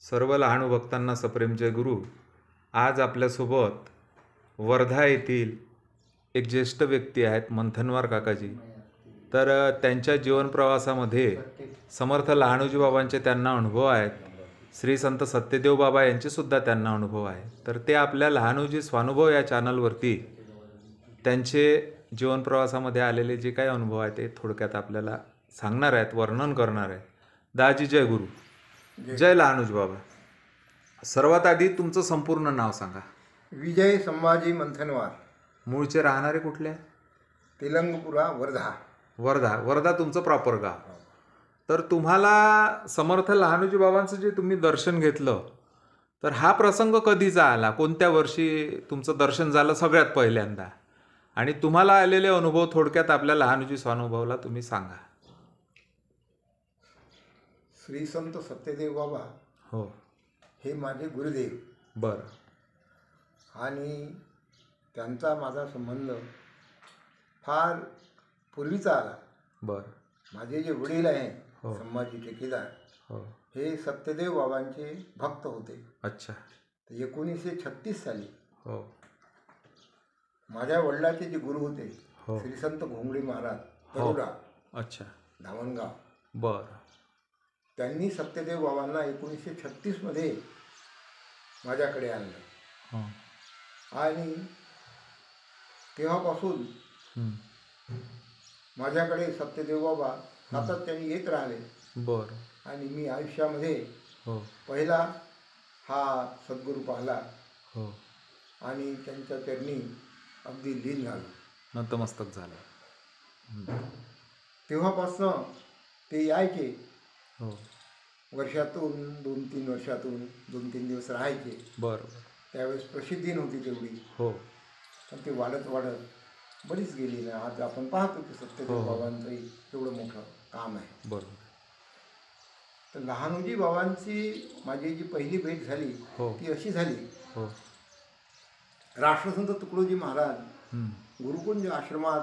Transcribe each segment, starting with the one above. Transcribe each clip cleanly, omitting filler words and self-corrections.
सर्व लहानू भक्तांना सप्रेम जय गुरु. आज आपल्यासोबत वर्धा येथील एक ज्येष्ठ व्यक्ती आहेत मंथनवार काकाजी. तर त्यांच्या जीवनप्रवासामध्ये समर्थ लहानूजी बाबांचे त्यांना अनुभव आहेत. श्री संत सत्यदेव बाबा यांचेसुद्धा त्यांना अनुभव आहे. तर ते आपल्या लहानूजी स्वानुभव या चॅनलवरती त्यांचे जीवनप्रवासामध्ये आलेले जे काही अनुभव आहेत ते थोडक्यात आपल्याला सांगणार आहेत, वर्णन करणार आहेत. दाजी जय गुरु. जय लहानूजी बाबा. सर्वात आधी तुमचं संपूर्ण नाव सांगा. विजय संभाजी मंथनवार. मूळचे राहणारे कुठले? तेलंगपुरा, वर्धा. वर्धा तुमचं प्रॉपर गाव. तर तुम्हाला समर्थ लहानूजी बाबांचं जे तुम्ही दर्शन घेतलं, तर हा प्रसंग कधीचा आला? कोणत्या वर्षी तुमचं दर्शन झालं सगळ्यात पहिल्यांदा? आणि तुम्हाला आलेले अनुभव थोडक्यात आपल्या लहानूजी स्वानुभवला तुम्ही सांगा. श्री संत सत्यदेव बाबा हो, हे माझे गुरुदेव. बरं. आणि त्यांचा माझा संबंध फार पूर्वीचा आला. बरं. माझे जे वडील आहे हो. संभाजी ठेकेदार, हो. हे सत्यदेव बाबांचे भक्त होते. अच्छा. 1936 साली हो. माझ्या वडिलाचे जे गुरु होते हो. श्री संत घोंगडे महाराज हो. तरोडा, अच्छा. धामणगाव, बरं. त्यांनी सत्यदेव बाबांना 1936 मध्ये माझ्याकडे आणलं. हो. आणि तेव्हापासून माझ्याकडे सत्यदेव बाबा सातत्याने येत राहिले. बरं. आणि मी आयुष्यामध्ये हो. पहिला हा सद्गुरू पाहिला हो. आणि त्यांच्या चरणी अगदी लीन झालो, नतमस्तक झालं. तेव्हापासनं ते यायचे. हो. वर्षातून 2-3 वर्षातून 2-3 दिवस राहायचे. बरं. त्यावेळेस प्रसिद्धी नव्हती तेवढी. हो. पण ते वाढत बरीच गेली ना. आज आपण पाहतो की सत्यदेव बाबांचंही एवढं मोठं काम आहे. बरोबर. तर लहानूजी बाबांची माझी जी पहिली भेट झाली हो. ती अशी झाली. हो. राष्ट्रसंत तुकडोजी महाराज गुरुकुंज आश्रमात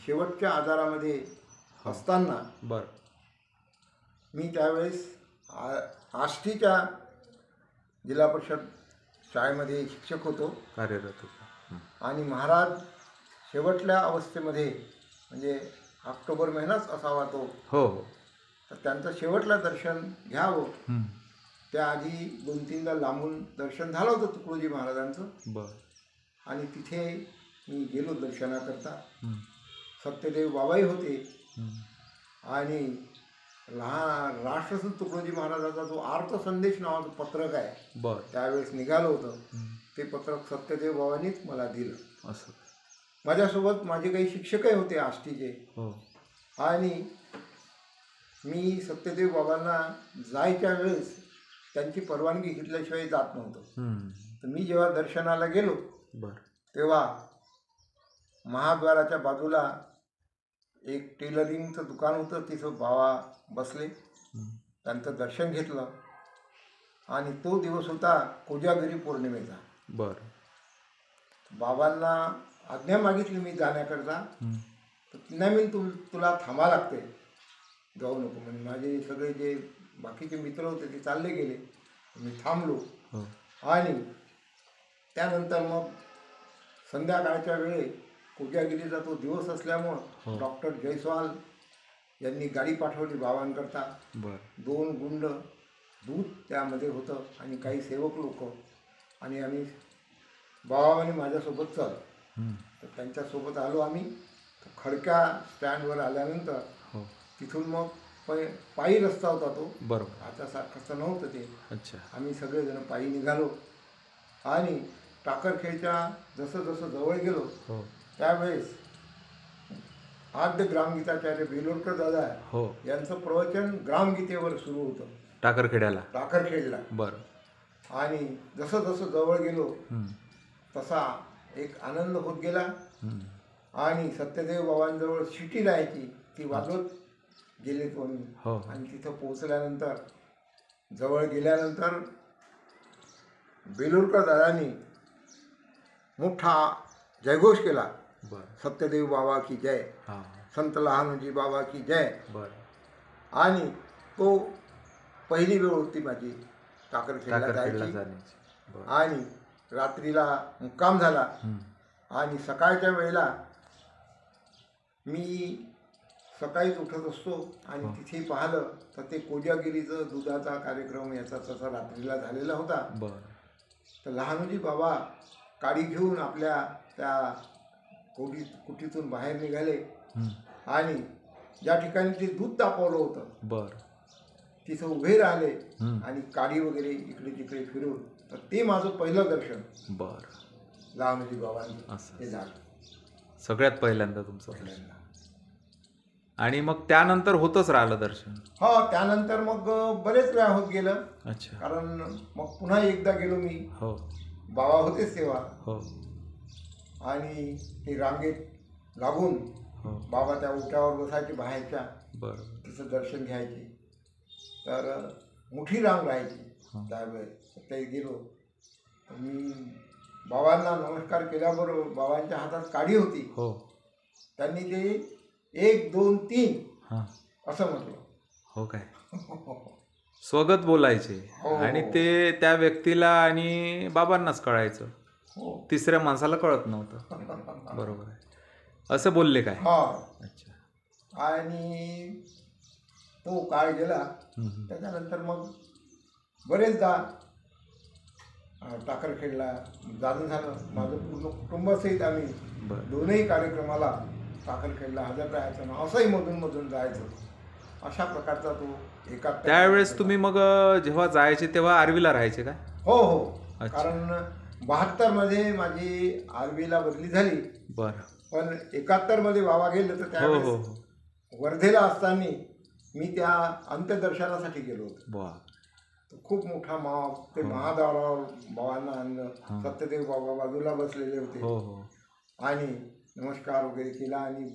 शेवटच्या आजारामध्ये असताना बरं. मी त्यावेळेस आष्टीच्या जिल्हा परिषद शाळेमध्ये शिक्षक होतो, कार्यरत होतो. आणि महाराज शेवटल्या अवस्थेमध्ये, म्हणजे ऑक्टोबर महिनाच असावा तो, हो हो, तर त्यांचं शेवटला दर्शन घ्यावं त्याआधी 2-3दा लांबून दर्शन झालं होतं तुकडोजी महाराजांचं. बरं. आणि तिथे मी गेलो दर्शनाकरता. सत्यदेव बाबाही होते. आणि राष्ट्रसंत तुकडोजी महाराजाचा जो आर्त संदेश नावाचं पत्रक आहे, बरं, त्यावेळेस निघालं होतं. ते पत्रक सत्यदेव बाबांनीच मला दिलं. असं. माझ्यासोबत माझे काही शिक्षकही होते आष्टीचे. हो. आणि मी सत्यदेव बाबांना जायच्या वेळेस त्यांची परवानगी घेतल्याशिवाय जात नव्हतो. तर मी जेव्हा दर्शनाला गेलो बरं, तेव्हा महाद्वाराच्या बाजूला एक टेलरिंगचं दुकान होतं. तिथं बाबा बसले. त्यांचं दर्शन घेतलं. आणि तो दिवस होता कोजागिरी पौर्णिमेचा. बरं. बाबांना आज्ञा मागितली मी जाण्याकरता. तर नाही, मी तुला थांबा लागते, जाऊ नको म्हणजे. माझे सगळे जे बाकीचे मित्र होते ते चालले गेले, मी थांबलो. आणि त्यानंतर मग संध्याकाळच्या वेळी कोजागिरीचा तो दिवस असल्यामुळं डॉक्टर जयस्वाल यांनी गाडी पाठवली बाबांकरता. 2 गुंड दूध त्यामध्ये होतं आणि काही सेवक लोक. आणि आम्ही बाबांनी माझ्यासोबत चल, तर त्यांच्यासोबत आलो आम्ही. खडक्या स्टँडवर आल्यानंतर तिथून मग पायी रस्ता होता तो. बरोबर. आता सारखं नव्हतं ते. अच्छा. आम्ही सगळेजण पायी निघालो. आणि टाकरखेडच्या जसं जसं जवळ गेलो हो त्यावेळेस आद्य ग्रामगीताचार्य बेलोरकर दादा हो यांचं प्रवचन ग्रामगीतेवर सुरू होतं टाकरखेड्याला. टाकरखेडला. बरं. आणि जसं जसं जवळ गेलो हं, तसा एक आनंद होत गेला. हं. आणि सत्यदेव बाबांजवळ शिटी राहायची, ती वाजवत गेले तो मी. हो आणि तिथं पोचल्यानंतर जवळ गेल्यानंतर बेलूरकर दादांनी मोठा जयघोष केला, बरं. सत्यदेव बाबा की जय, हां संत लहानोजी बाबा की जय. बरं. आणि तो पहिली वेळ होती माझी टाकरखेडला टाकरखेडला जायची. जाण्याची. बरं. आणि रात्रीला मुक्काम झाला. हं. आणि सकाळच्या वेळेला मी सकाळीच उठत असतो आणि तिथे पाहिलं तर ते कोजागिरीचं दुधाचा कार्यक्रम याचा तसा रात्रीला झालेला होता. बरं. तर लहानोजी बाबा काडी घेऊन आपल्या त्या कुटीतून बाहेर निघाले. हं. आणि ज्या ठिकाणी ते दूध तापवलं होतं बरं. तिथं उभे राहिले हं. आणि काडी वगैरे इकडे तिकडे फिरून. तर ते माझं पहिलं दर्शन बरं. लहानोजी बाबांनी असं. हे झालं सगळ्यात पहिल्यांदा तुमचं दर्शन. आणि मग त्यानंतर होतच राहिलं दर्शन. हो. त्यानंतर मग बरेच वेळा होत गेलं. अच्छा. कारण मग पुन्हा एकदा गेलो मी. हो बाबा होतेच तेव्हा. हो आणि ते रांगेत लागून हो. बाबा त्या उठावर बसायचे बाहेरच्या, बरं. तिचं दर्शन घ्यायचे. तर मोठी रांग राहायची हां. त्यावेळेस. ते गेलो तर मी बाबांना नमस्कार केल्याबरोबर बाबांच्या हातात काडी होती. हो. त्यांनी ते 1 2 3 हां. असं म्हटलं. हो काय. स्वगत बोलायचे. हो. आणि ते त्या व्यक्तीला आणि बाबांनाच कळायचं, हो. तिसऱ्या माणसाला कळत नव्हतं. बरोबर आहे. असं बोलले काय. हा. अच्छा. आणि तो काळ गेला. हं, हं. त्याच्यानंतर मग बरेचदा टाकरखेडला जाणं झालं. माझं पूर्ण कुटुंबासहित आम्ही बरं. दोनही कार्यक्रमाला टाकरखेडला हजर राहायचं ना, असंही मधून मधून जायचं. अशा प्रकारचा तो एका त्यावेळेस तुम्ही मग जेव्हा जायचे तेव्हा आर्वीला राहायचे काय. हो हो. अच्छा. कारण 72 मध्ये माझी आर्वीला बदली झाली. बरं. पण 71 मध्ये बाबा गेले तर हो हो त्यावेळेस हो. वर्धेला असताना मी त्या अंत्यदर्शनासाठी गेलो होतो. वा. खूप मोठा ते महाद्वारावर बाबांना आणलं. हां. सत्यदेव बाबा बाजूला बसलेले होते. हो हो. आणि नमस्कार वगैरे केला. आणि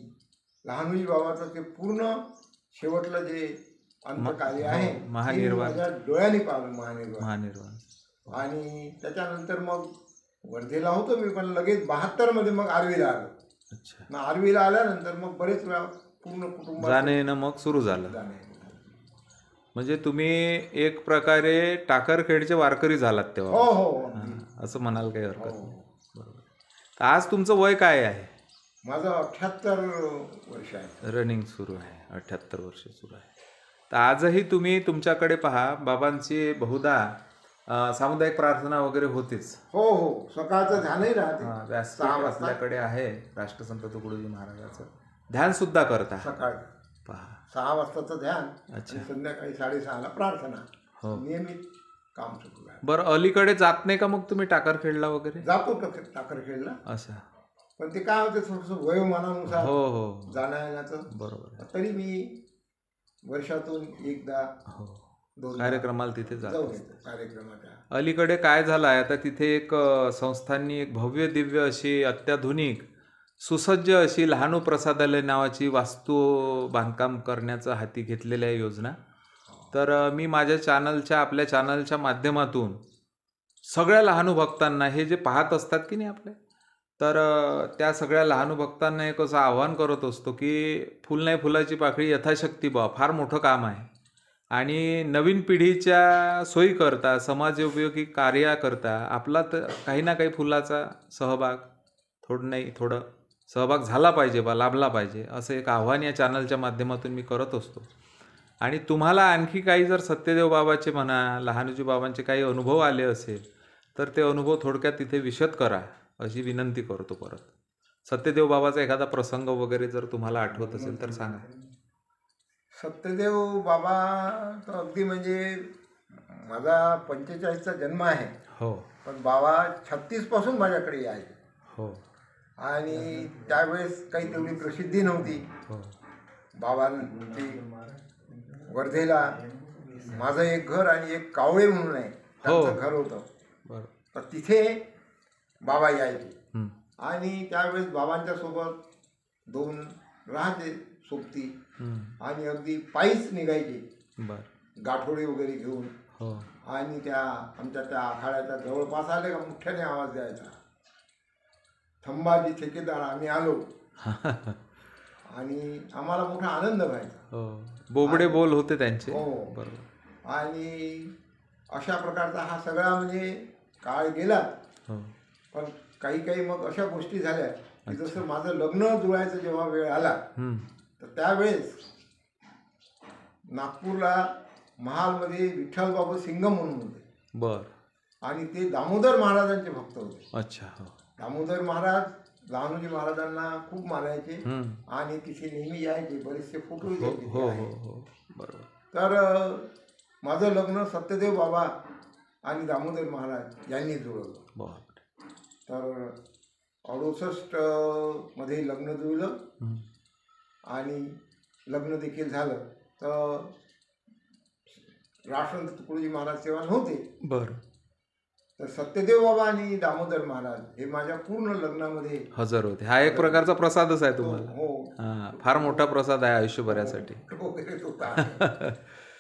लहानोजी बाबाचं ते पूर्ण शेवटलं जे अंतकार्य आहे ते मी महानिर्वाण. माझ्या डोळ्यांनी पाहिलं. महानिर्वाण. महानिर्वाण. आणि त्याच्यानंतर मग वर्धेला होतो मी, पण लगेच 72 मध्ये मग आर्वीला आलो. अच्छा. मग आर्वीला आल्यानंतर मग बरेच वेळा पूर्ण कुटुंब जाणं येणं मग सुरू झालं. जाणे. म्हणजे तुम्ही एक प्रकारे टाकरखेडचे वारकरी झालात हो तेव्हा. हो. हां, असं म्हणाल काही हरकत हो. नाही. बरोबर. तर आज तुमचं वय काय आहे. माझं 78 वर्ष आहे. रनिंग सुरू आहे. 78 वर्ष सुरू आहे. तर आजही तुम्ही तुमच्याकडे पहा, बाबांची बहुधा सामुदायिक प्रार्थना वगैरे होतेच. हो हो. सकाळचं ध्यानही राहते. व्यासपीठ 6 वाजता आपल्याकडे आहे. राष्ट्रसंत तुकडोजी महाराजाचं ध्यान सुद्धा करता. सकाळ पहा. 6 वाजताचं ध्यान अच्छा. आणि संध्याकाळी 6:30ला प्रार्थना. हो. नियमित काम सुरू आहे. बरं, अलीकडे जात नाही का मग तुम्ही टाकरखेडला वगैरे. जातो टाकरखेडला. असं. पण ते काय होते थोडंसं वयोमानानुसार हो हो. जाण्या येण्याचं. बरोबर. तरी मी वर्षातून एकदा हो. 2 कार्यक्रमाला तिथे जाऊन जात. येतो कार्यक्रमाच्या. अलीकडे काय झालं आहे आता तिथे एक संस्थांनी एक भव्य दिव्य अशी अत्याधुनिक सुसज्ज अशी लहानू प्रसादालय नावाची वास्तू बांधकाम करण्याचं हाती घेतलेल्या आहे योजना. तर मी माझ्या आपल्या चॅनलच्या माध्यमातून सगळ्या लहानू भक्तांना हे जे पाहत असतात की नाही आपले, तर त्या सगळ्या लहानू भक्तांना एक असं आव्हान करत असतो की फुल नाही फुलाची पाकळी यथाशक्ती बा, फार मोठं काम आहे. आणि नवीन पिढीच्या सोयीकरता, समाजोपयोगी कार्याकरता आपला तर काही ना काही फुलाचा सहभाग थोडं सहभाग झाला पाहिजे बा, लाभला पाहिजे, असं एक आव्हान या चॅनलच्या माध्यमातून मी करत असतो. आणि तुम्हाला आणखी काही जर सत्यदेव बाबाचे म्हणा, लहानोजी बाबांचे काही अनुभव आले असेल तर ते अनुभव थोडक्यात तिथे विशद करा अशी विनंती करतो. परत सत्यदेव बाबाचा एखादा प्रसंग वगैरे जर तुम्हाला आठवत असेल तर सांगा. सत्यदेव बाबा तर अगदी म्हणजे माझा 45चा जन्म आहे, हो पण बाबा 36 पासून माझ्याकडे यायचे. हो आणि त्यावेळेस काही तेवढी प्रसिद्धी नव्हती. हो बाबांची वर्धेला माझं एक घर आणि एक कावळे म्हणून आहे, त्यांचं घर होतं. बरं. तर तिथे बाबा यायचे. हं. आणि त्यावेळेस बाबांच्या सोबत 2 राहते सोबती हं. आणि अगदी पायीच निघायचे, बरं. गाठोडे वगैरे घेऊन. हो आणि त्या आमच्या त्या आखाड्याच्या जवळपास आले का मोठ्याने आवाज द्यायचा, थंबाजी ठेकेदार आम्ही आलो. आणि आम्हाला मोठा आनंद व्हायचा. हो बोबडे बोल होते त्यांचे. हो. बरोबर. आणि अशा प्रकारचा हा सगळा म्हणजे काळ गेला. हो पण काही काही मग अशा गोष्टी झाल्या की जसं माझं लग्न जुळायचं जेव्हा वेळ आला, हं. तर त्यावेळेस नागपूरला महालमध्ये विठ्ठलबाबू सिंगम म्हणून होते. बरं. आणि ते दामोदर महाराजांचे भक्त होते. अच्छा. हो दामोदर महाराज लहानोजी महाराजांना खूप मानायचे हं. आणि तिथे नेहमी यायचे, बरेचसे फोटो हो हो हो हो बरोबर. तर माझं लग्न सत्यदेव बाबा आणि दामोदर महाराज यांनी जुळवलं. बापरे. तर 68 मध्ये लग्न जुळलं हं. आणि लग्न देखील झालं. तर राष्ट्रसंत तुकडोजी महाराज तेव्हा नव्हते. बरं. तर सत्यदेव बाबा आणि दामोदर महाराज हे माझ्या पूर्ण लग्नामध्ये हजर होते. हा एक प्रकारचा प्रसादच आहे तुम्हाला. हो हा फार मोठा प्रसाद आहे आयुष्यभरासाठी. वगैरे होता.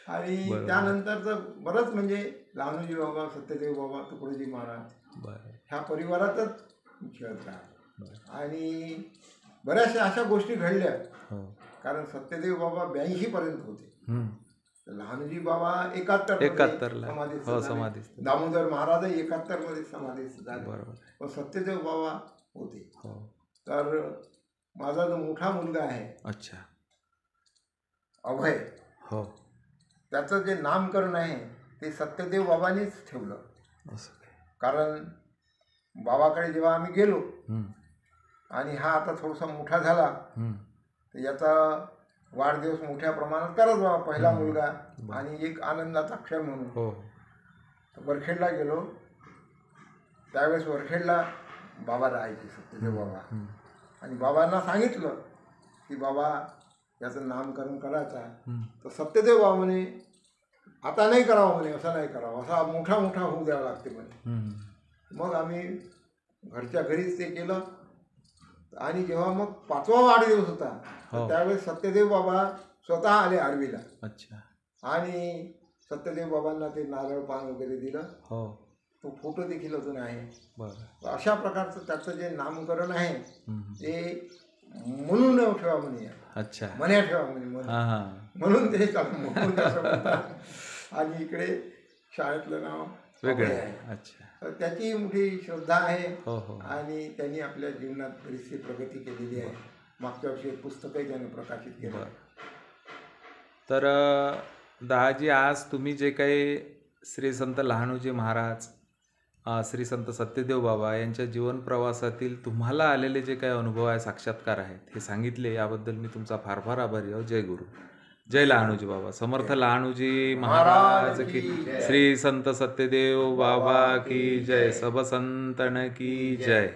आणि त्यानंतरचं बरंच म्हणजे लहानोजी बाबा, सत्यदेव बाबा, तुकडोजी महाराज बरं. ह्या परिवारातच खेळत राहत. बरं. आणि बऱ्याचशा अशा गोष्टी घडल्या, हो कारण सत्यदेव बाबा 82 पर्यंत होते. हं. लहानोजी बाबा 71 71 समाधीस्थ हो झाले. समाधीस्थ. दामोदर महाराज 71 मध्ये समाधीस्थ झाले. बरोबर. पण सत्यदेव बाबा होते. हो. तर माझा जो मोठा मुलगा आहे अच्छा. अभय, हो त्याचं जे नामकरण आहे ते सत्यदेव बाबांनीच ठेवलं. असं काय. कारण बाबाकडे जेव्हा आम्ही गेलो हं. आणि हा आता थोडासा मोठा झाला, हं. तर याचा वाढदिवस मोठ्या प्रमाणात करत बाबा, पहिला मुलगा आणि एक आनंदाचा क्षण म्हणून. हो तर वरखेडला गेलो. त्यावेळेस वरखेडला बाबा राहायचे, सत्यदेव बाबा. हं. आणि बाबांना सांगितलं की बाबा याचं नामकरण करायचं आहे. हं. तर सत्यदेव बाबा म्हणे आता नाही करावं, म्हणे असं नाही करावं, असा मोठा मोठा होऊ द्यावा लागते म्हणे. हं. मग आम्ही घरच्या घरीच ते केलं. आणि जेव्हा मग 5वा वाढदिवस होता, तर त्यावेळेस सत्यदेव बाबा स्वतः आले आर्वीला. अच्छा. आणि सत्यदेव बाबांना ते नारळ पान वगैरे दिलं. हो तो फोटो देखील अजून आहे. बरं. तर अशा प्रकारचं त्याचं जे नामकरण आहे हं. ते म्हणून ठेवा म्हणे, अच्छा. मन्या ठेवा म्हणे, म्हणून हां हां म्हणून ते म्हणून असं म्हणतात. आणि इकडे शाळेतलं नाव वेगळं अभय आहे. आहे. अच्छा. तर त्याची मोठी श्रद्धा आहे. हो हो आणि त्यांनी आपल्या जीवनात बरीचशी प्रगती केलेली आहे. मागच्या वर्षी एक पुस्तकही त्यानं प्रकाशित केलं. बरं. तर दहाजी आज तुम्ही जे काही श्री संत लहानोजी महाराज, श्री संत सत्यदेव बाबा यांच्या जीवन प्रवासातील तुम्हाला आलेले जे काही अनुभव आहे, साक्षात्कार आहेत, हे सांगितले, याबद्दल मी तुमचा फार फार आभारी आहो. जय गुरु, जय लहानोजी बाबा. समर्थ लहानोजी महाराज की, श्री संत सत्यदेव बाबा की जय, सब संतन की जय.